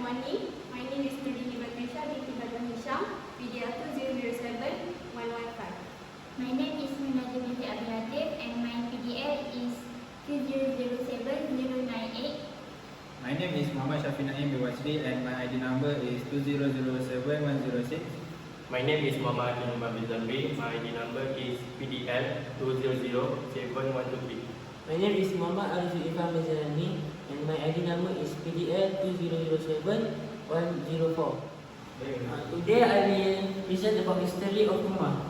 morning. My name is Nurdini Batrisha binti Badrun Hisham, PDL 2007-115. My name is Munajah binti Abdul Latif and my PDL is 2007-098. My name is Muhammad Shafi Naim bin Wajdi and my ID number is 2007-106. My name is Muhammad Imam bin Zambi. My ID number is PDL 2007123. My name is Muhammad Arzu Ifam Bezalani and my ID number is PDL 2007104. Today I will present about the history of Puma.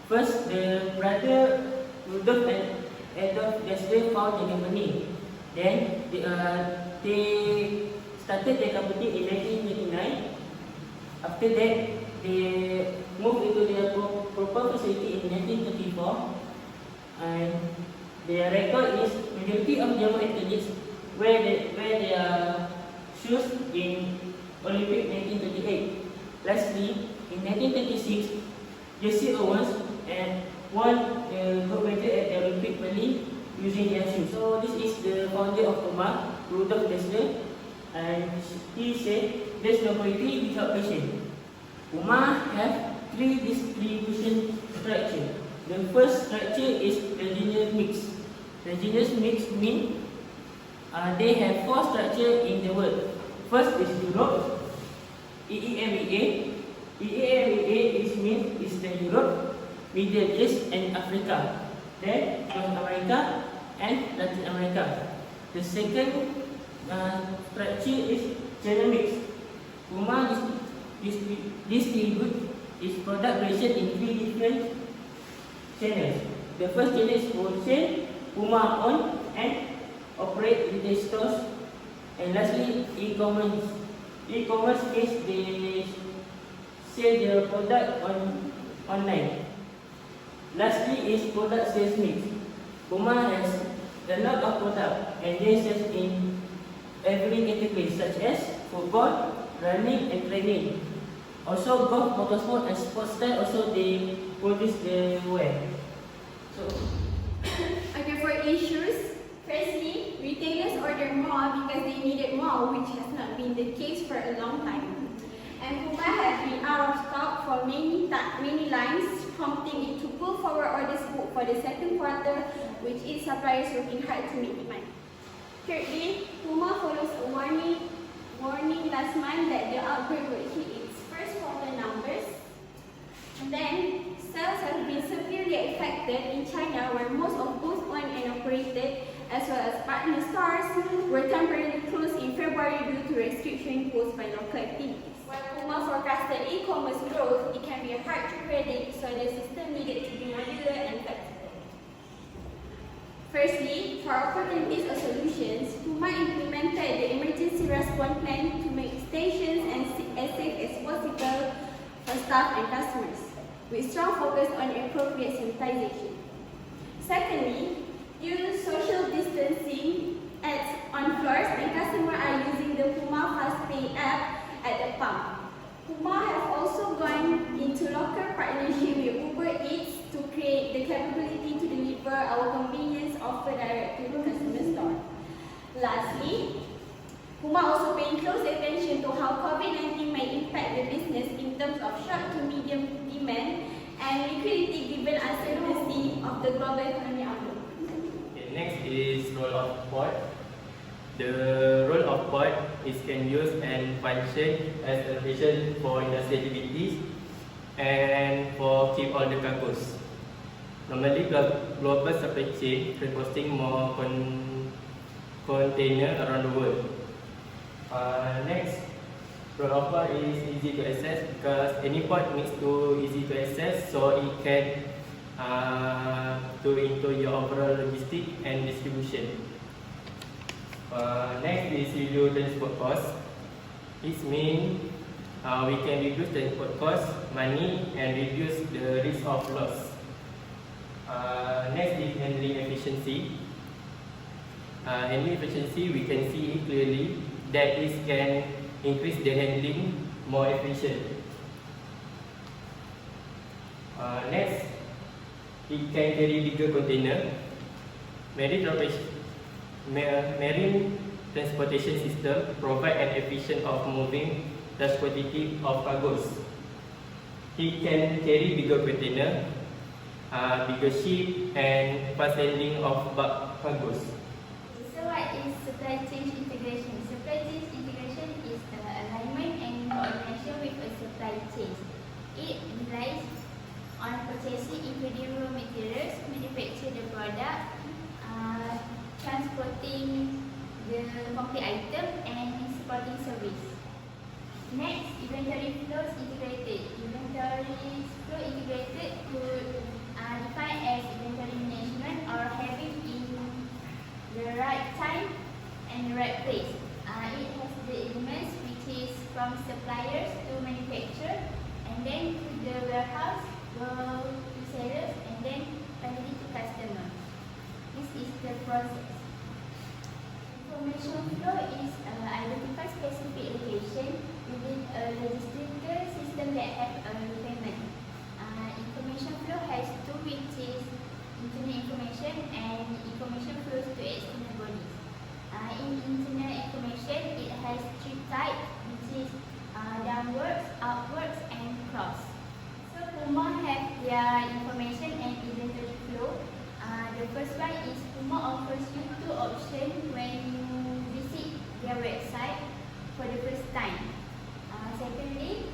First, the brother Rudolf and Adolf Dassler found the company. Then they started their company in 1929. After that, they moved into their proper facility in 1934. And their record is majority of German athletes wear their shoes in Olympic 1938. Lastly, in 1936, Jesse Owens and won the gold medal at the Olympic Berlin using their shoes. So this is the founder of Puma, Rudolf Dassler, and he said there's no quality without passion. Puma have three distribution structure. The first structure is regional mix. Regional mix means they have four structures in the world. First is Europe, EEMEA. EEMEA is the Europe, Middle East and Africa. Then North America and Latin America. The second structure is channel mix. Puma distribute its product version in three different channels. The first channel is wholesale, Puma own and operate retail stores. And lastly, e-commerce. E-commerce means they sell their product online. Lastly is product sales mix. Puma has a lot of product and they sell in every category such as football, running and training. Also golf, motorsport and sports style also they produce the wear. Okay, for issues, firstly, retailers order more because they needed more, which has not been the case for a long time. And Puma has been out of stock for many lines, prompting it to pull forward orders booked for the second quarter, which its suppliers working hard to meet demand. Thirdly, Puma follows a warning last month that the outbreak would hit its first quarter numbers. And then, sales have been severely affected in China, where most of both owned and operated, as well as partner stores, were temporarily closed in February due to restrictions imposed by local activities. While Puma forecasted e-commerce growth, it can be hard to predict, so the system needed to be modular and flexible. Firstly, for opportunities or solutions, Puma implemented the emergency response plan to make stations as safe as possible for staff and customers, with strong focus on appropriate sanitization. Secondly, use social distancing on floors and customers are using the Puma FastPay app at the pump. Puma have also gone into local partnership with Uber Eats to create the capability to deliver our convenience offer direct to the customer store. Lastly, Puma also paying close attention to how COVID-19 may impact the business in terms of short to medium demand and liquidity given uncertainty of the global economy outlook. Okay, next is role of port. The role of port can use and function as a station for industrial activities and for keep all the cargoes. Normally, global supply chain transporting more container around the world. Next, role of port is easy to access because any port needs to easy to access, so it can do into your overall logistics and distribution. Next is reduce transport cost. It means we can reduce transport cost, money, and reduce the risk of loss. Next is handling efficiency. Handling efficiency, we can see clearly that it can increase the handling more efficient. Next, it can carry bigger container. Marine transportation system provide an efficient of moving large quantity of cargoes. It can carry bigger container, bigger ship, and fast handling of bulk cargoes. So what is supply chain integration? Supply chain integration is the alignment and coordination with a supply chain. It relies on purchasing including raw materials, manufacture the product, transporting the complete item, and supporting service. Next, inventory flows integrated. Inventory flow integrated could define as inventory management or having in the right time and the right place. It has the elements which is from suppliers to manufacturer, and then to the warehouse, go to sellers, and then finally to customer. This is the process. Information flow is identify specific location within a logistical system that have a payment. Information flow has two, which is internal information and information flows to external bodies. In internal information, it has three types, which is downwards, outwards, and cross. So Puma have their information and inventory flow. The first one is Puma offers you two options when you visit their website for the first time. Secondly,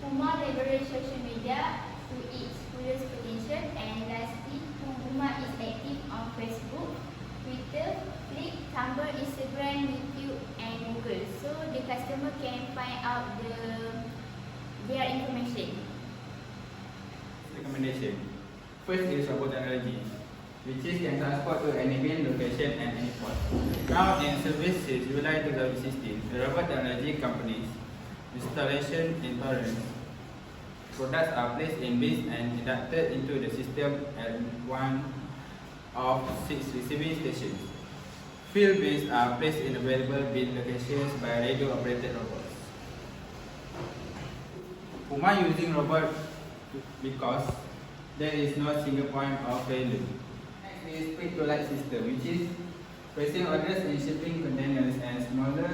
Puma leverage social media to its fullest potential, and lastly, Puma is active on Facebook, Twitter, Flick, Tumblr, Instagram, YouTube, and Google. So the customer can find out their information. Recommendation. First is robot technology, which is can transport to any given location and any port. Now in services July 2016, the robot technology companies installation in Torrance. Products are placed in bins and inducted into the system at one of 6 receiving stations. Field bins are placed in available bin locations by radio operated robots. Puma using robot because there is no single point of failure. Next is pick-to-light system, which is placing orders in shipping containers and smaller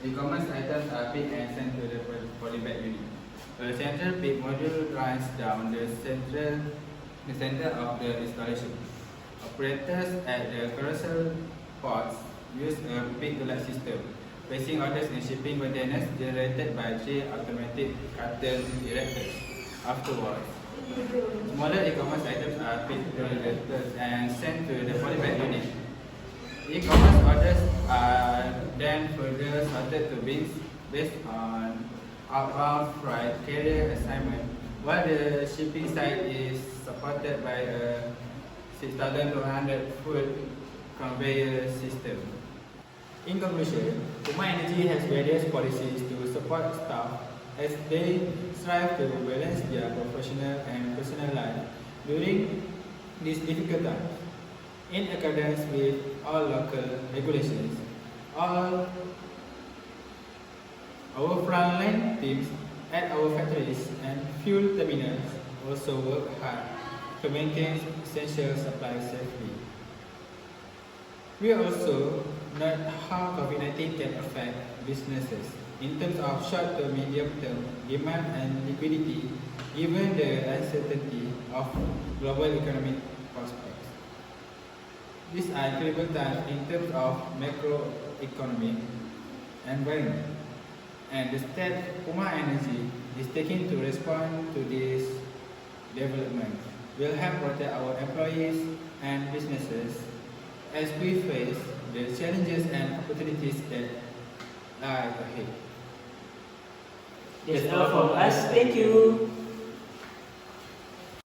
e-commerce items are picked and sent to the polybag unit. A central pick module runs down the center of the installation. Operators at the carousel ports use a pick-to-light system, placing orders in shipping containers generated by 3 automatic carton erectors. Afterwards, smaller e-commerce items are picked to the and sent to the polybag unit. E-commerce orders are then further sorted to bins based on outbound freight carrier assignment, while the shipping site is supported by a 6,200 foot conveyor system. In conclusion, Puma Energy has various policies to support staff as they strive to balance their professional and personal life during these difficult times. In accordance with all local regulations, all our frontline teams at our factories and fuel terminals also work hard to maintain essential supplies safely. We also note how COVID-19 can affect businesses in terms of short to medium term demand and liquidity, given the uncertainty of global economic prospects. These are critical times in terms of macroeconomic environment, and the step Puma Energy is taking to respond to this development will help protect our employees and businesses as we face the challenges and opportunities that lie ahead. That's all from us. Thank you.